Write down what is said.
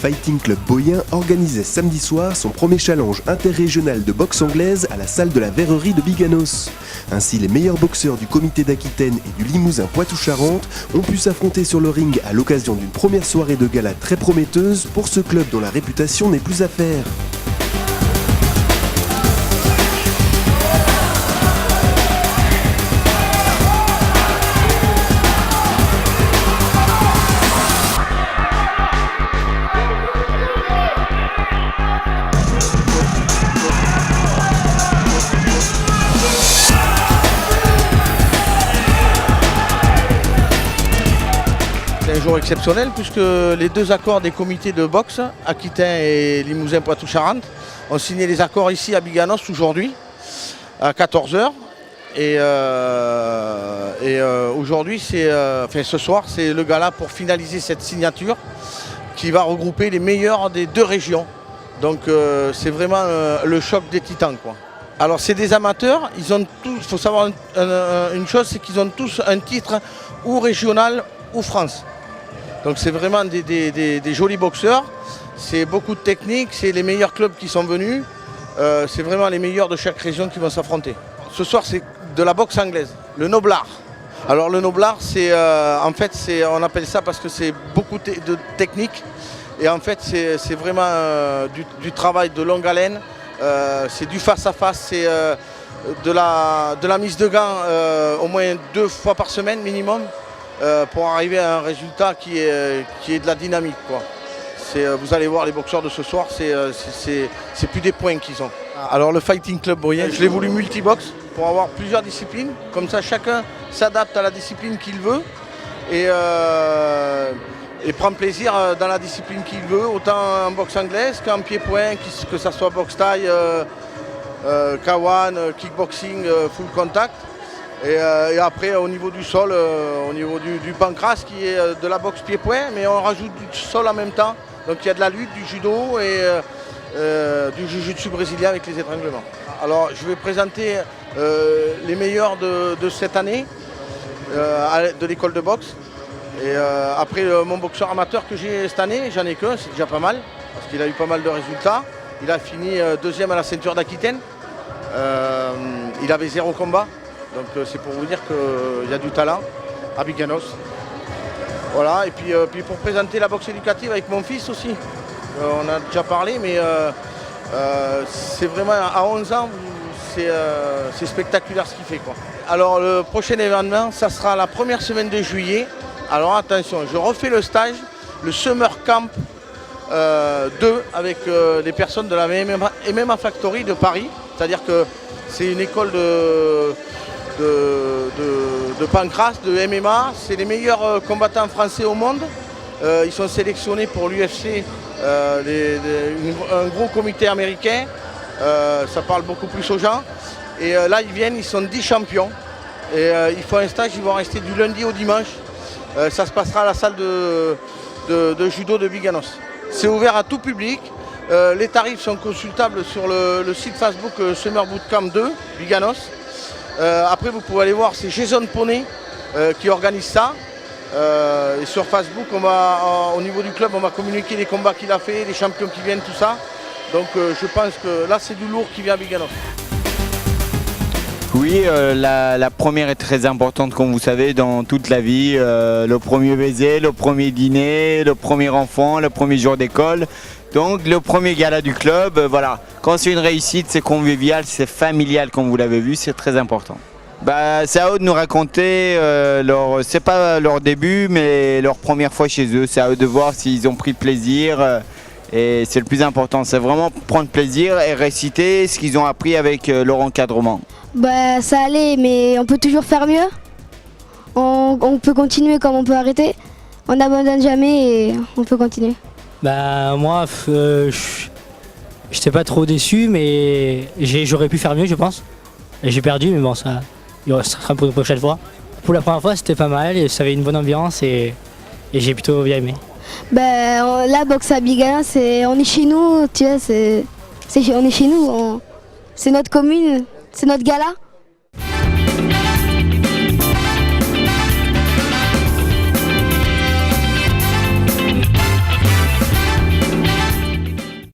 Fighting Club Boyen organisait samedi soir son premier challenge interrégional de boxe anglaise à la salle de la Verrerie de Biganos. Ainsi, les meilleurs boxeurs du comité d'Aquitaine et du Limousin Poitou-Charentes ont pu s'affronter sur le ring à l'occasion d'une première soirée de gala très prometteuse pour ce club dont la réputation n'est plus à faire. C'est un jour exceptionnel puisque les deux accords des comités de boxe, Aquitain et Limousin Poitou-Charentes, ont signé les accords ici à Biganos aujourd'hui à 14 h. Et aujourd'hui, ce soir, c'est le gala pour finaliser cette signature qui va regrouper les meilleurs des deux régions. Donc c'est vraiment le choc des titans, quoi. Alors c'est des amateurs, ils ont tous, il faut savoir une chose, c'est qu'ils ont tous un titre ou régional ou France. Donc c'est vraiment des jolis boxeurs, c'est beaucoup de technique, c'est les meilleurs clubs qui sont venus, c'est vraiment les meilleurs de chaque région qui vont s'affronter. Ce soir c'est de la boxe anglaise, le noblard. Alors le noblard, on appelle ça parce que c'est beaucoup de technique et en fait c'est vraiment du travail de longue haleine, c'est du face à face, c'est de la mise de gants au moins 2 fois par semaine minimum. Pour arriver à un résultat qui est de la dynamique, quoi. Vous allez voir les boxeurs de ce soir, c'est plus des points qu'ils ont. Alors le Fighting Club Boyen, je l'ai voulu multibox pour avoir plusieurs disciplines. Comme ça chacun s'adapte à la discipline qu'il veut et prend plaisir dans la discipline qu'il veut, autant en boxe anglaise qu'en pied-point, que ce soit boxe taille, K1, kickboxing, full contact. Et après au niveau du sol, au niveau du pancras qui est de la boxe pied-point, mais on rajoute du sol en même temps. Donc il y a de la lutte, du judo et du jiu-jitsu brésilien avec les étranglements. Alors je vais présenter les meilleurs de cette année de l'école de boxe. Et après mon boxeur amateur que j'ai cette année, j'en ai qu'un, c'est déjà pas mal, parce qu'il a eu pas mal de résultats. Il a fini deuxième à la ceinture d'Aquitaine. Il avait 0 combat. Donc c'est pour vous dire qu'il y a du talent à Biganos. Voilà, et puis pour présenter la boxe éducative avec mon fils aussi. On a déjà parlé, mais c'est vraiment à 11 ans, c'est spectaculaire ce qu'il fait, quoi. Alors le prochain événement, ça sera la première semaine de juillet. Alors attention, je refais le stage, le Summer Camp 2 avec les personnes de la MMA Factory de Paris. C'est-à-dire que c'est une école de pancras, de MMA, c'est les meilleurs combattants français au monde. Ils sont sélectionnés pour l'UFC, un gros comité américain, ça parle beaucoup plus aux gens. Et là ils viennent, ils sont 10 champions. Et ils font un stage, ils vont rester du lundi au dimanche. Ça se passera à la salle de judo de Biganos. C'est ouvert à tout public. Les tarifs sont consultables sur le site Facebook Summer Bootcamp 2, Biganos. Après vous pouvez aller voir, c'est Jason Poney qui organise ça. Et sur Facebook, au niveau du club, on va communiquer les combats qu'il a fait, les champions qui viennent, tout ça. Donc je pense que là c'est du lourd qui vient à Biganos. Oui, la première est très importante comme vous savez dans toute la vie. Le premier baiser, le premier dîner, le premier enfant, le premier jour d'école. Donc le premier gala du club, voilà. Quand c'est une réussite, c'est convivial, c'est familial comme vous l'avez vu, c'est très important. C'est à eux de nous raconter, c'est pas leur début mais leur première fois chez eux. C'est à eux de voir s'ils ont pris plaisir et c'est le plus important. C'est vraiment prendre plaisir et réciter ce qu'ils ont appris avec leur encadrement. Ça allait, mais on peut toujours faire mieux. On peut continuer comme on peut arrêter. On n'abandonne jamais et on peut continuer. Moi, j'étais pas trop déçu, mais j'aurais pu faire mieux, je pense. Et j'ai perdu, mais bon, ça sera pour une prochaine fois. Pour la première fois, c'était pas mal, et ça avait une bonne ambiance et j'ai plutôt bien aimé. La boxe à Biganos, on est chez nous, tu vois, on est chez nous, c'est notre commune, c'est notre gala.